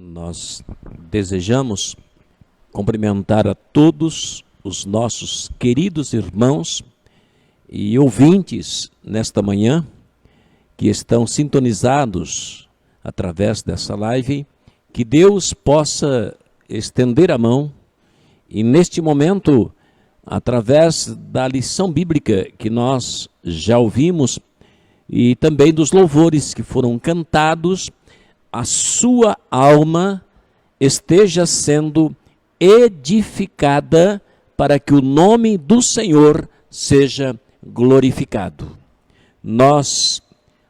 Nós desejamos cumprimentar a todos os nossos queridos irmãos e ouvintes nesta manhã que estão sintonizados através dessa live, que Deus possa estender a mão e neste momento, através da lição bíblica que nós já ouvimos e também dos louvores que foram cantados, a sua alma esteja sendo edificada para que o nome do Senhor seja glorificado. Nós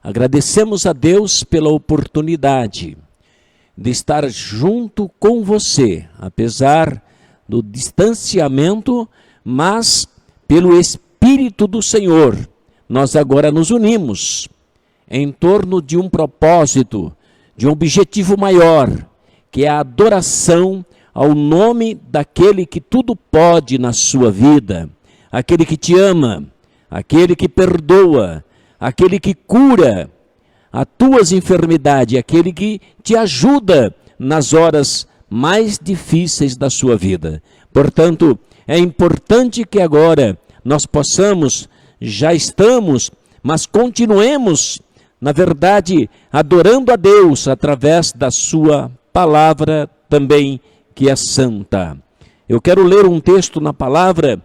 agradecemos a Deus pela oportunidade de estar junto com você, apesar do distanciamento, mas pelo Espírito do Senhor, nós agora nos unimos em torno de um propósito, de um objetivo maior, que é a adoração ao nome daquele que tudo pode na sua vida, aquele que te ama, aquele que perdoa, aquele que cura as tuas enfermidades, aquele que te ajuda nas horas mais difíceis da sua vida. Portanto, é importante que agora nós possamos, já estamos, mas continuemos, na verdade, adorando a Deus através da sua palavra também, que é santa. Eu quero ler um texto na palavra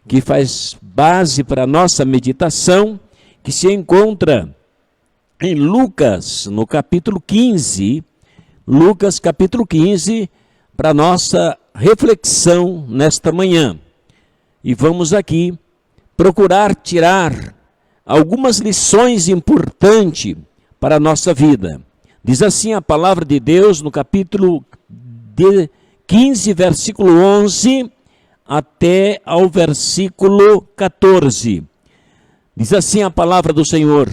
que faz base para a nossa meditação, que se encontra em Lucas, no capítulo 15, Lucas capítulo 15, para a nossa reflexão nesta manhã. E vamos aqui procurar tirar algumas lições importantes para a nossa vida. Diz assim a palavra de Deus no capítulo 15, versículo 11, até ao versículo 14. Diz assim a palavra do Senhor: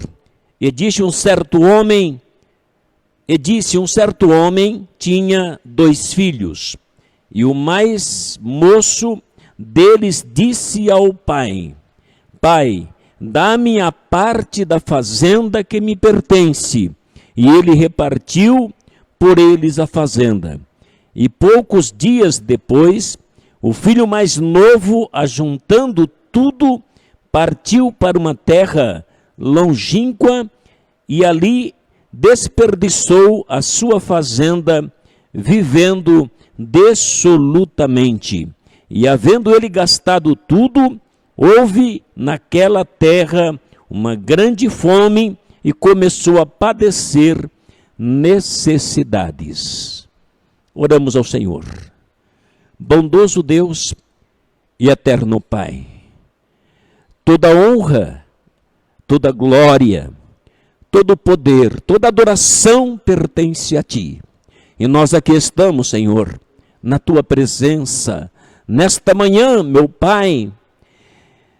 E disse um certo homem tinha 2 filhos, e o mais moço deles disse ao pai: Pai, dá-me a parte da fazenda que me pertence. E ele repartiu por eles a fazenda. E poucos dias depois, o filho mais novo, ajuntando tudo, partiu para uma terra longínqua e ali desperdiçou a sua fazenda, vivendo dissolutamente. E havendo ele gastado tudo, houve naquela terra uma grande fome e começou a padecer necessidades. Oramos ao Senhor. Bondoso Deus e eterno Pai, toda honra, toda glória, todo poder, toda adoração pertence a Ti. E nós aqui estamos, Senhor, na Tua presença, nesta manhã, meu Pai,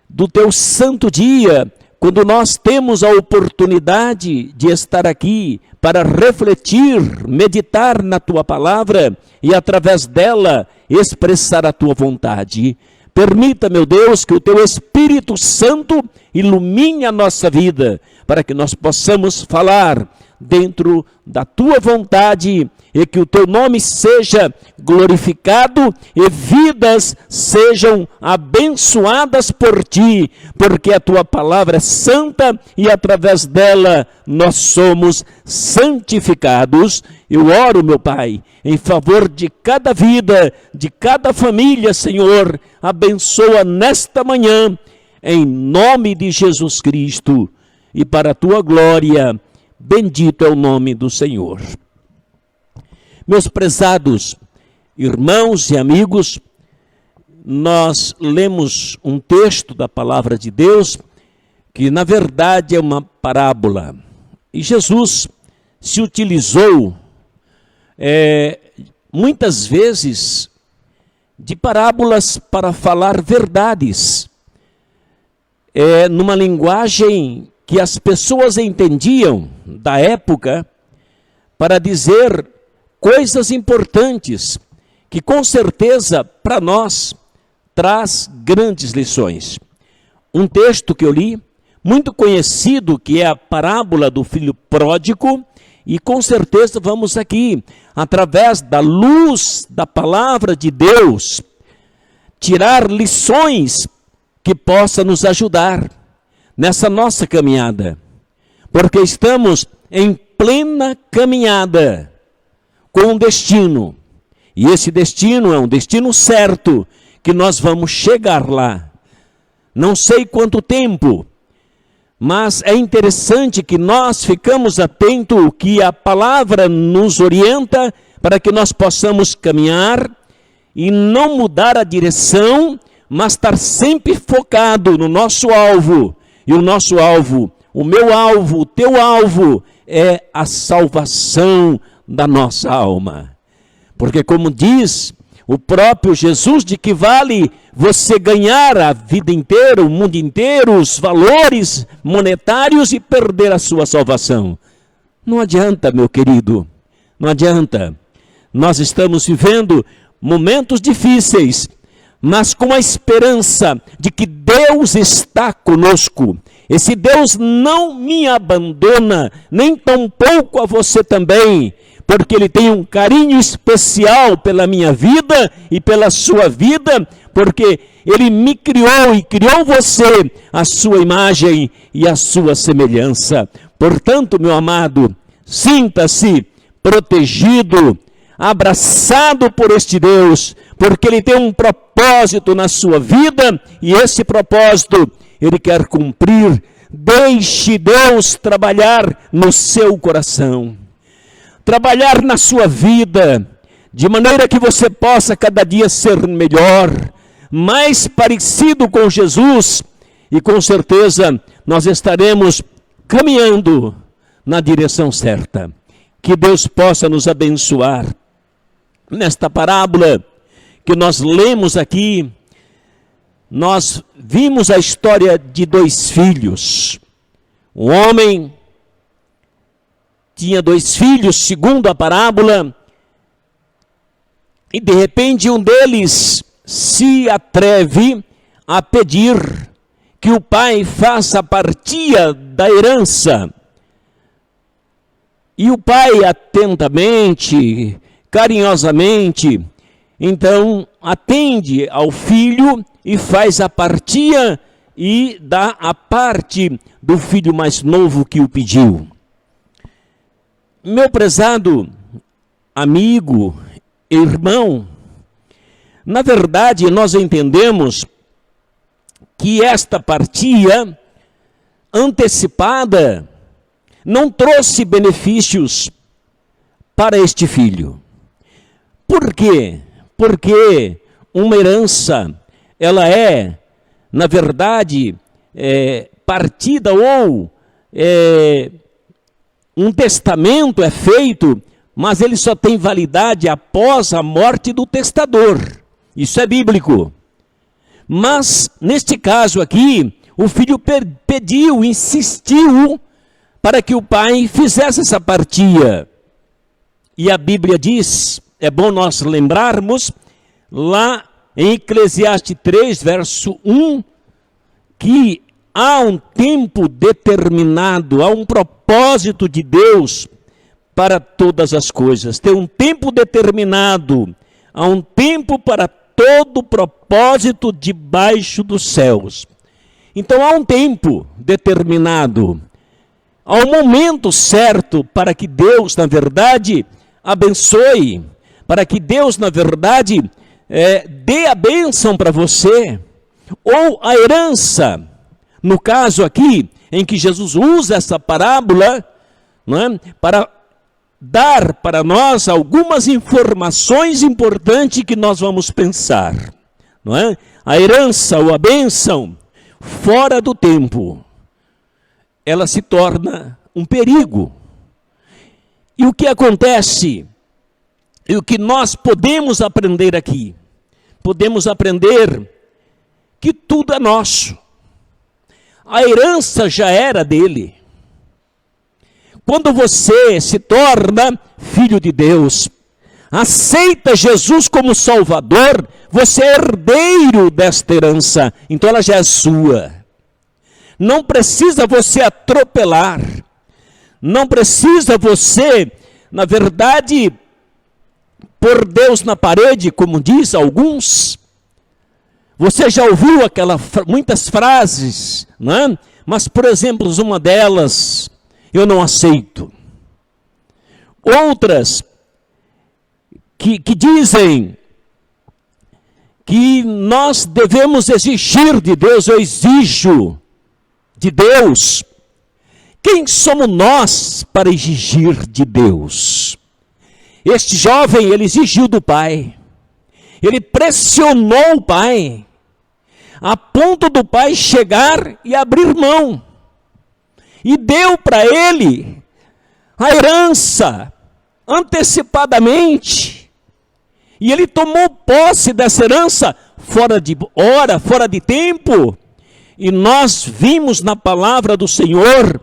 do Teu santo dia, quando nós temos a oportunidade de estar aqui para refletir, meditar na Tua palavra e através dela expressar a Tua vontade. Permita, meu Deus, que o Teu Espírito Santo ilumine a nossa vida, para que nós possamos falar dentro da Tua vontade e que o Teu nome seja glorificado e vidas sejam abençoadas por Ti, porque a Tua palavra é santa e através dela nós somos santificados. Eu oro, meu Pai, em favor de cada vida, de cada família, Senhor, abençoa nesta manhã, em nome de Jesus Cristo, e para a Tua glória, bendito é o nome do Senhor. Meus prezados irmãos e amigos, nós lemos um texto da palavra de Deus, que na verdade é uma parábola. E Jesus se utilizou muitas vezes de parábolas para falar verdades, numa linguagem que as pessoas entendiam da época, para dizer coisas importantes, que com certeza para nós traz grandes lições. Um texto que eu li, muito conhecido, que é a parábola do filho pródigo, E com certeza vamos aqui, através da luz da palavra de Deus, tirar lições que possam nos ajudar nessa nossa caminhada. Porque estamos em plena caminhada com um destino. E esse destino é um destino certo, que nós vamos chegar lá. Não sei quanto tempo, mas é interessante que nós ficamos atentos, que a palavra nos orienta para que nós possamos caminhar e não mudar a direção, mas estar sempre focado no nosso alvo. E o nosso alvo, o meu alvo, o teu alvo, é a salvação da nossa alma. Porque como diz o próprio Jesus, de que vale você ganhar a vida inteira, o mundo inteiro, os valores monetários e perder a sua salvação? Não adianta, meu querido, não adianta. Nós estamos vivendo momentos difíceis, mas com a esperança de que Deus está conosco. Esse Deus não me abandona, nem tampouco a você também, porque Ele tem um carinho especial pela minha vida e pela sua vida, porque Ele me criou e criou você, a sua imagem e a sua semelhança. Portanto, meu amado, sinta-se protegido, abraçado por este Deus, porque Ele tem um propósito na sua vida, e esse propósito Ele quer cumprir. Deixe Deus trabalhar no seu coração, trabalhar na sua vida, de maneira que você possa cada dia ser melhor, mais parecido com Jesus, e com certeza nós estaremos caminhando na direção certa. Que Deus possa nos abençoar. Nesta parábola que nós lemos aqui, nós vimos a história de dois filhos. Um homem tinha dois filhos, segundo a parábola, e de repente um deles se atreve a pedir que o pai faça a partilha da herança. E o pai atentamente, carinhosamente, então atende ao filho e faz a partilha e dá a parte do filho mais novo que o pediu. Meu prezado amigo, irmão, na verdade nós entendemos que esta partilha antecipada não trouxe benefícios para este filho. Por quê? Porque uma herança, ela é, na verdade, partida ou um testamento é feito, mas ele só tem validade após a morte do testador. Isso é bíblico. Mas, neste caso aqui, o filho pediu, insistiu, para que o pai fizesse essa partilha. E a Bíblia diz, é bom nós lembrarmos, lá em Eclesiastes 3, verso 1, que há um tempo determinado, há um propósito de Deus para todas as coisas. Tem um tempo determinado, há um tempo para todo propósito debaixo dos céus. Então há um tempo determinado, há um momento certo para que Deus, na verdade, abençoe, para que Deus, na verdade, dê a bênção para você, ou a herança. No caso aqui, em que Jesus usa essa parábola, não é, para dar para nós algumas informações importantes que nós vamos pensar. Não é? A herança ou a bênção, fora do tempo, ela se torna um perigo. E o que acontece? E o que nós podemos aprender aqui? Podemos aprender que tudo é nosso. A herança já era dele. Quando você se torna filho de Deus, aceita Jesus como Salvador, você é herdeiro desta herança, então ela já é sua. Não precisa você atropelar, Não precisa você, na verdade, pôr Deus na parede, como diz alguns. Você já ouviu muitas frases, não é? Mas, por exemplo, uma delas, eu não aceito. Outras que dizem que nós devemos exigir de Deus, eu exijo de Deus. Quem somos nós para exigir de Deus? Este jovem, ele exigiu do pai. Ele pressionou o pai, a ponto do pai chegar e abrir mão. E deu para ele a herança, antecipadamente. E ele tomou posse dessa herança fora de hora, fora de tempo. E nós vimos na palavra do Senhor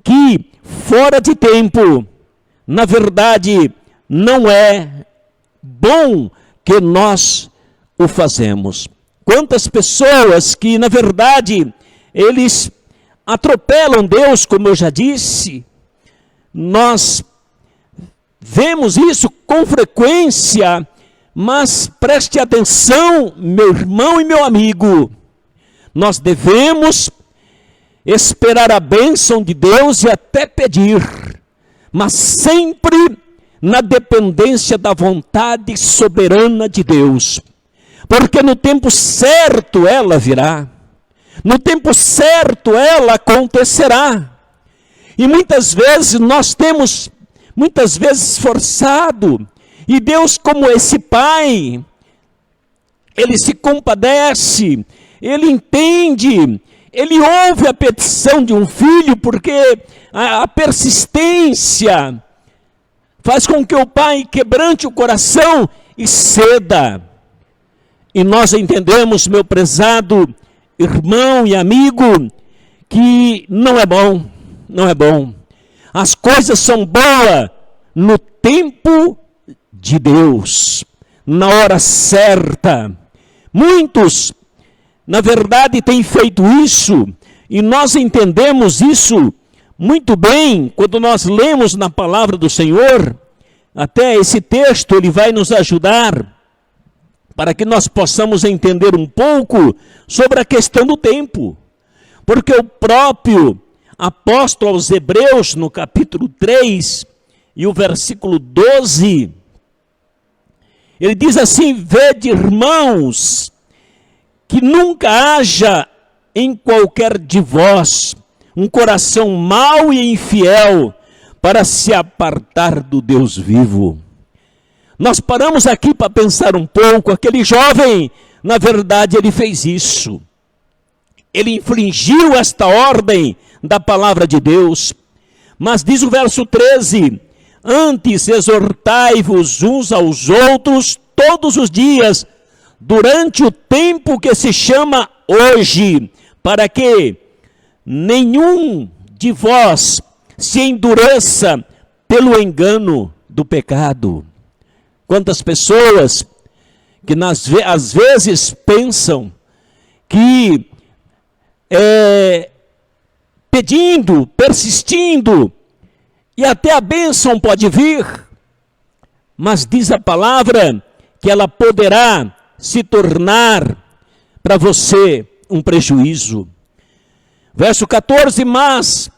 que fora de tempo, na verdade, não é bom que nós o fazemos. Quantas pessoas que, na verdade, eles atropelam Deus, como eu já disse. Nós vemos isso com frequência, mas preste atenção, meu irmão e meu amigo. Nós devemos esperar a bênção de Deus e até pedir, mas sempre na dependência da vontade soberana de Deus. Porque no tempo certo ela virá. No tempo certo ela acontecerá. E muitas vezes nós temos, forçado. E Deus, como esse pai, ele se compadece, ele entende, ele ouve a petição de um filho, porque a persistência faz com que o pai quebrante o coração e ceda. E nós entendemos, meu prezado irmão e amigo, que não é bom, não é bom. As coisas são boas no tempo de Deus, na hora certa. Muitos, na verdade, têm feito isso, e nós entendemos isso muito bem quando nós lemos na palavra do Senhor. Até esse texto ele vai nos ajudar para que nós possamos entender um pouco sobre a questão do tempo. Porque o próprio apóstolo aos Hebreus, no capítulo 3, e o versículo 12, ele diz assim: vede, irmãos, que nunca haja em qualquer de vós um coração mau e infiel para se apartar do Deus vivo. Nós paramos aqui para pensar um pouco. Aquele jovem, na verdade, ele fez isso. Ele infringiu esta ordem da palavra de Deus. Mas diz o verso 13: antes exortai-vos uns aos outros todos os dias, durante o tempo que se chama hoje, para que nenhum de vós se endureça pelo engano do pecado. Quantas pessoas que às vezes pensam que pedindo, persistindo, e até a bênção pode vir, mas diz a palavra que ela poderá se tornar para você um prejuízo. Verso 14, mas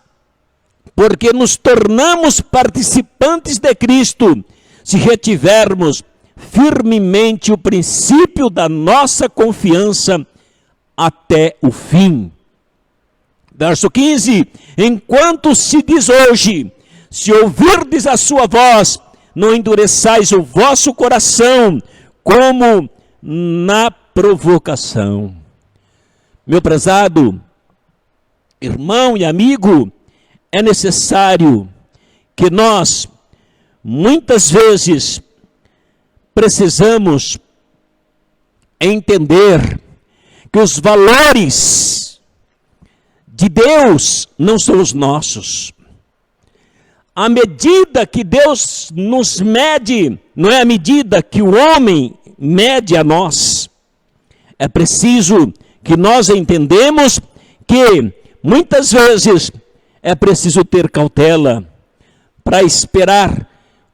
porque nos tornamos participantes de Cristo, se retivermos firmemente o princípio da nossa confiança até o fim. Verso 15, enquanto se diz hoje, se ouvirdes a sua voz, não endureçais o vosso coração, como na provocação. Meu prezado irmão e amigo, é necessário que nós, muitas vezes, precisamos entender que os valores de Deus não são os nossos. A medida que Deus nos mede, não é a medida que o homem mede a nós. É preciso que nós entendamos que, muitas vezes, é preciso ter cautela para esperar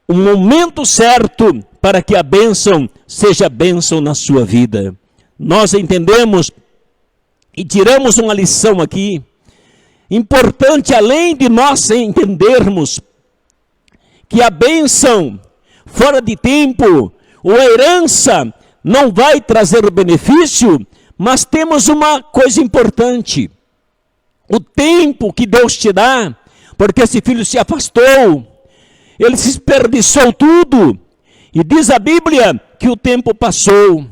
o momento certo para que a bênção seja bênção na sua vida. Nós entendemos e tiramos uma lição aqui, importante, além de nós entendermos que a bênção fora de tempo, ou a herança, não vai trazer benefício, mas temos uma coisa importante. O tempo que Deus te dá, porque esse filho se afastou, ele se desperdiçou tudo, e diz a Bíblia que o tempo passou,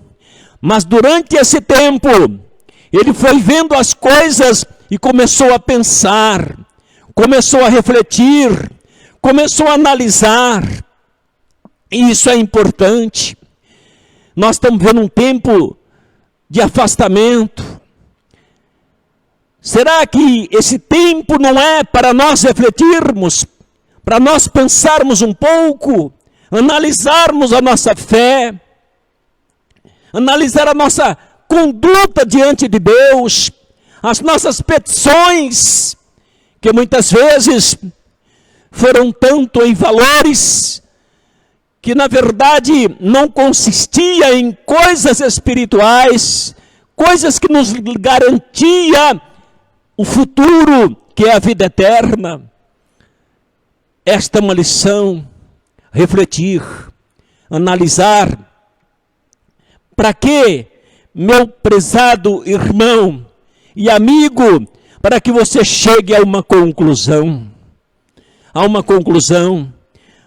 mas durante esse tempo, ele foi vendo as coisas e começou a pensar, começou a refletir, começou a analisar, e isso é importante. Nós estamos vendo um tempo de afastamento. Será que esse tempo não é para nós refletirmos, para nós pensarmos um pouco, analisarmos a nossa fé, analisar a nossa conduta diante de Deus, as nossas petições, que muitas vezes foram tanto em valores, que na verdade não consistia em coisas espirituais, coisas que nos garantia o futuro, que é a vida eterna. Esta é uma lição, refletir, analisar. Para quê, meu prezado irmão e amigo? Para que você chegue a uma conclusão. A uma conclusão.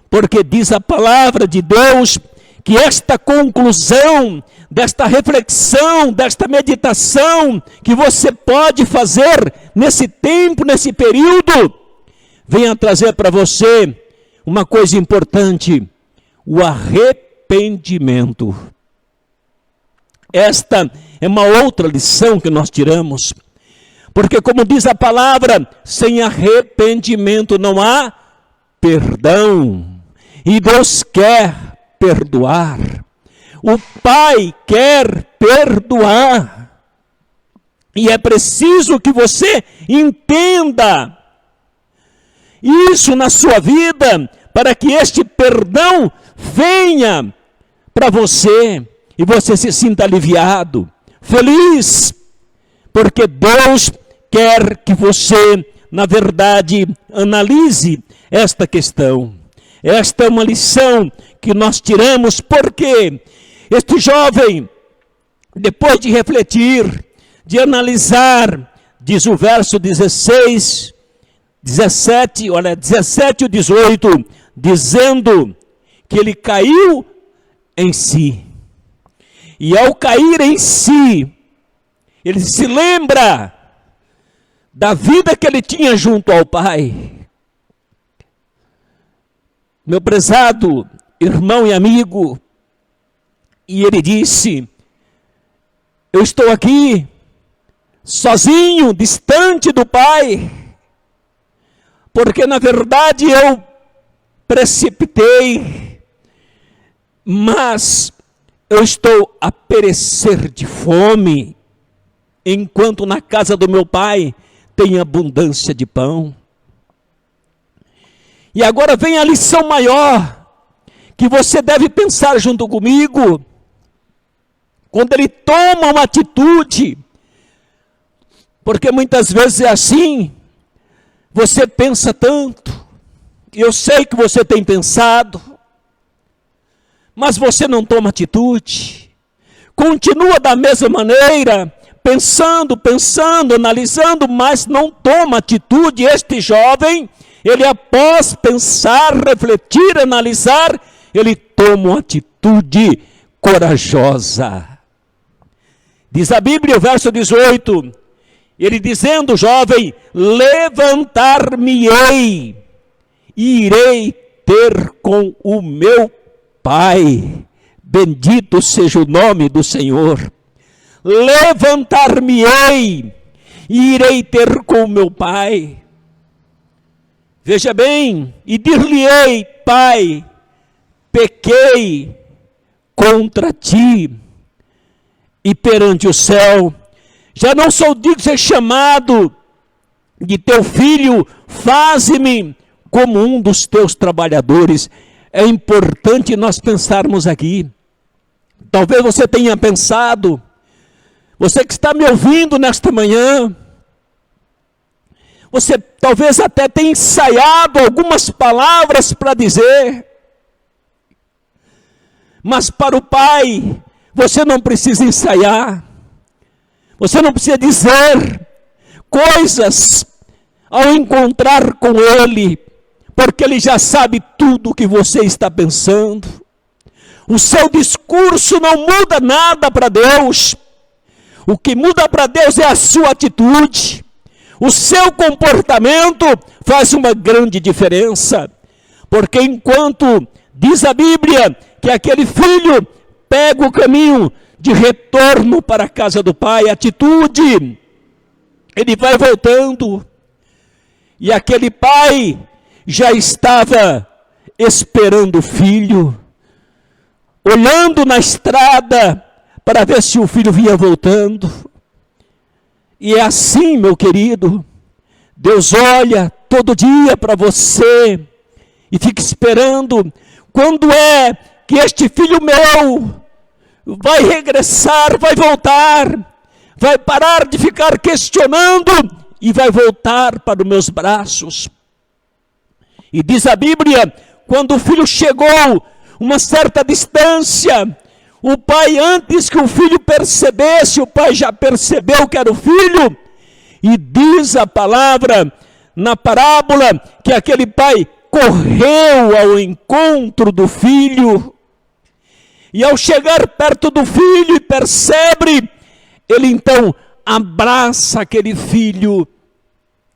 Porque diz a palavra de Deus que esta conclusão, desta reflexão, desta meditação que você pode fazer nesse tempo, nesse período, venha trazer para você uma coisa importante: o arrependimento. Esta é uma outra lição que nós tiramos, porque como diz a palavra, sem arrependimento não há perdão, e Deus quer perdoar, o Pai quer perdoar, e é preciso que você entenda isso na sua vida, para que este perdão venha para você, e você se sinta aliviado, feliz, porque Deus quer que você, na verdade, analise esta questão. Esta é uma lição que nós tiramos, porque este jovem, depois de refletir, de analisar, diz o verso 17 e 18, dizendo que ele caiu em si. E ao cair em si, ele se lembra da vida que ele tinha junto ao Pai. Meu prezado irmão e amigo, e ele disse: eu estou aqui, sozinho, distante do Pai, porque na verdade eu precipitei, mas eu estou a perecer de fome, enquanto na casa do meu Pai tem abundância de pão. E agora vem a lição maior, que você deve pensar junto comigo, quando ele toma uma atitude, porque muitas vezes é assim, você pensa tanto, e eu sei que você tem pensado, mas você não toma atitude, continua da mesma maneira, pensando, analisando, mas não toma atitude. Este jovem, ele após pensar, refletir, analisar, ele toma uma atitude corajosa. Diz a Bíblia, o verso 18, ele dizendo, jovem, levantar-me-ei e irei ter com o meu Pai. Bendito seja o nome do Senhor. Levantar-me-ei e irei ter com o meu Pai. Veja bem, e dir-lhe-ei, Pai, pequei contra ti e perante o céu, já não sou digno de ser chamado de teu filho, faze-me como um dos teus trabalhadores. É importante nós pensarmos aqui. Talvez você tenha pensado, você que está me ouvindo nesta manhã, você talvez até tenha ensaiado algumas palavras para dizer, mas para o Pai, você não precisa ensaiar, você não precisa dizer coisas ao encontrar com Ele, porque Ele já sabe tudo o que você está pensando. O seu discurso não muda nada para Deus. O que muda para Deus é a sua atitude. O seu comportamento faz uma grande diferença. Porque enquanto diz a Bíblia que aquele filho pega o caminho de retorno para a casa do pai, atitude, ele vai voltando. E aquele pai já estava esperando o filho, olhando na estrada para ver se o filho vinha voltando. E é assim, meu querido, Deus olha todo dia para você e fica esperando quando é que este filho meu vai regressar, vai voltar, vai parar de ficar questionando e vai voltar para os meus braços. E diz a Bíblia, quando o filho chegou uma certa distância, o pai, antes que o filho percebesse, o pai já percebeu que era o filho, e diz a palavra na parábola que aquele pai correu ao encontro do filho, e ao chegar perto do filho e percebe, ele então abraça aquele filho,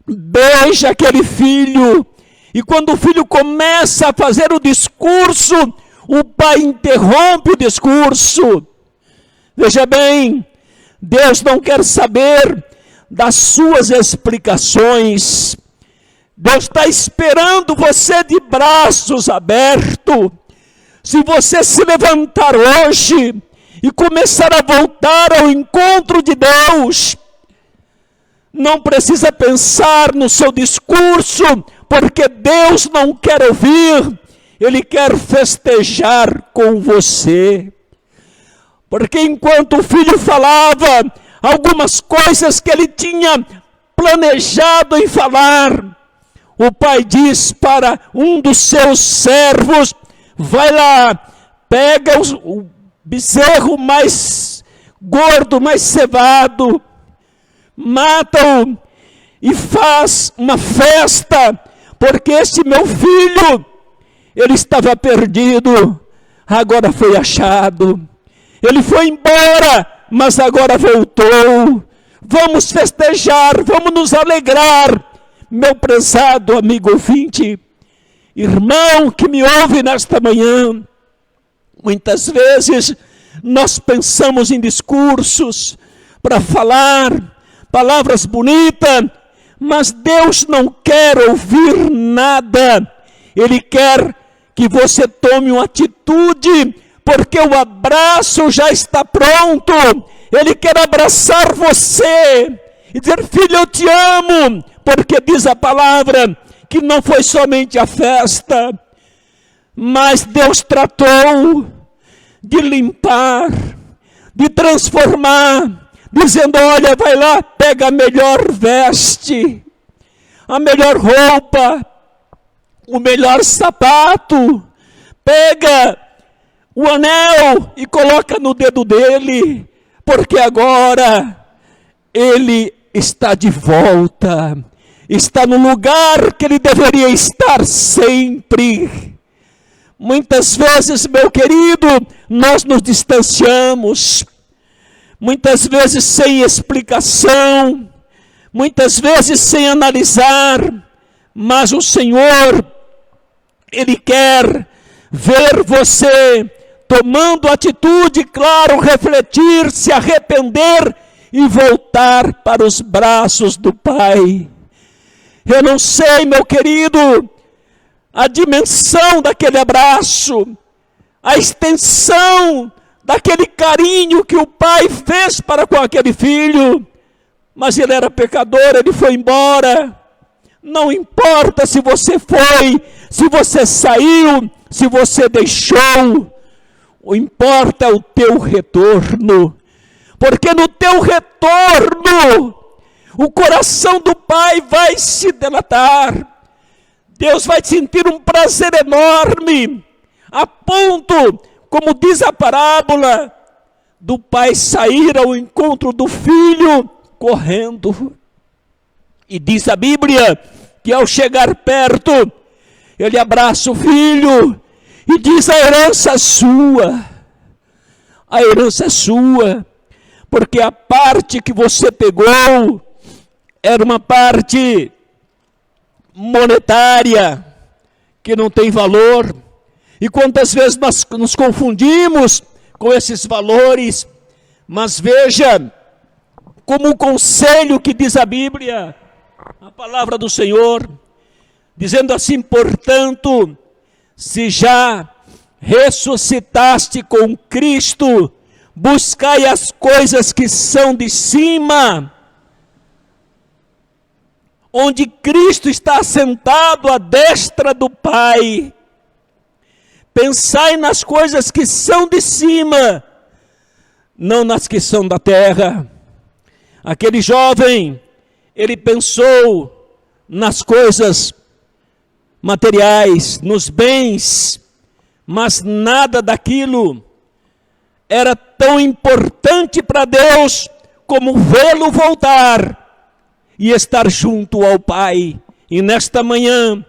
beija aquele filho, e quando o filho começa a fazer o discurso, o pai interrompe o discurso. Veja bem, Deus não quer saber das suas explicações. Deus está esperando você de braços abertos. Se você se levantar hoje e começar a voltar ao encontro de Deus, não precisa pensar no seu discurso, porque Deus não quer ouvir. Ele quer festejar com você. Porque enquanto o filho falava algumas coisas que ele tinha planejado em falar, o pai diz para um dos seus servos, vai lá, pega o bezerro mais gordo, mais cevado, mata-o e faz uma festa, porque esse meu filho, ele estava perdido, agora foi achado. Ele foi embora, mas agora voltou. Vamos festejar, vamos nos alegrar. Meu prezado amigo ouvinte, irmão que me ouve nesta manhã, muitas vezes nós pensamos em discursos para falar palavras bonitas, mas Deus não quer ouvir nada. Ele quer que você tome uma atitude, porque o abraço já está pronto. Ele quer abraçar você e dizer, filho, eu te amo, porque diz a palavra que não foi somente a festa, mas Deus tratou de limpar, de transformar, dizendo, olha, vai lá, pega a melhor veste, a melhor roupa, o melhor sapato, pega o anel e coloca no dedo dele, porque agora ele está de volta, está no lugar que ele deveria estar sempre. Muitas vezes, meu querido, nós nos distanciamos, muitas vezes sem explicação, muitas vezes sem analisar, mas o Senhor, Ele quer ver você tomando atitude, claro, refletir, se arrepender e voltar para os braços do Pai. Eu não sei, meu querido, a dimensão daquele abraço, a extensão daquele carinho que o pai fez para com aquele filho, mas ele era pecador, ele foi embora. Não importa se você foi, se você saiu, se você deixou, o importa é o teu retorno, porque no teu retorno, o coração do Pai vai se delatar. Deus vai sentir um prazer enorme, a ponto, como diz a parábola, do pai sair ao encontro do filho correndo. E diz a Bíblia que ao chegar perto, ele abraça o filho e diz: a herança é sua, a herança é sua, porque a parte que você pegou era uma parte monetária, que não tem valor. E quantas vezes nós nos confundimos com esses valores, mas veja, como um conselho que diz a Bíblia, a palavra do Senhor, dizendo assim: portanto, se já ressuscitaste com Cristo, buscai as coisas que são de cima, onde Cristo está assentado à destra do Pai. Pensai nas coisas que são de cima, não nas que são da terra. Aquele jovem, ele pensou nas coisas materiais, nos bens, mas nada daquilo era tão importante para Deus como vê-lo voltar e estar junto ao Pai. E nesta manhã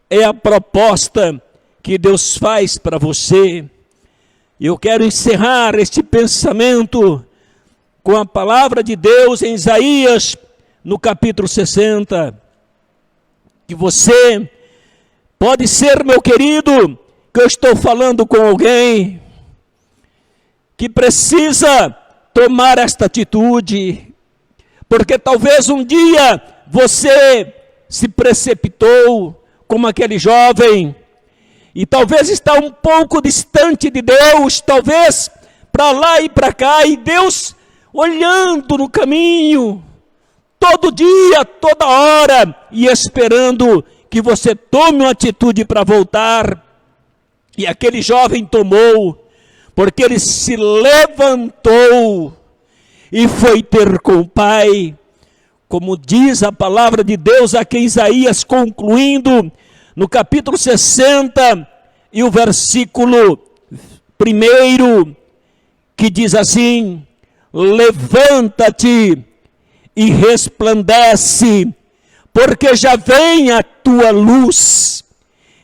é a proposta que Deus faz para você. Eu quero encerrar este pensamento com a palavra de Deus em Isaías, no capítulo 60, que você pode ser, meu querido, que eu estou falando com alguém que precisa tomar esta atitude, porque talvez um dia você se precipitou como aquele jovem, e talvez está um pouco distante de Deus, talvez para lá e para cá, e Deus olhando no caminho, todo dia, toda hora, e esperando que você tome uma atitude para voltar. E aquele jovem tomou, porque ele se levantou e foi ter com o Pai, como diz a palavra de Deus aqui em Isaías, concluindo no capítulo 60 e o versículo 1, que diz assim: levanta-te e resplandece, porque já vem a tua luz,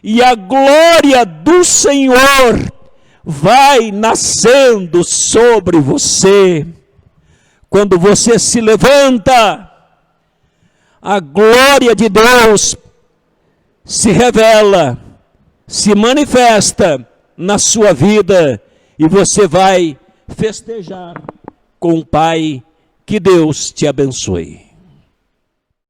e a glória do Senhor vai nascendo sobre você. Quando você se levanta, a glória de Deus se revela, se manifesta na sua vida, e você vai festejar com o Pai. Que Deus te abençoe.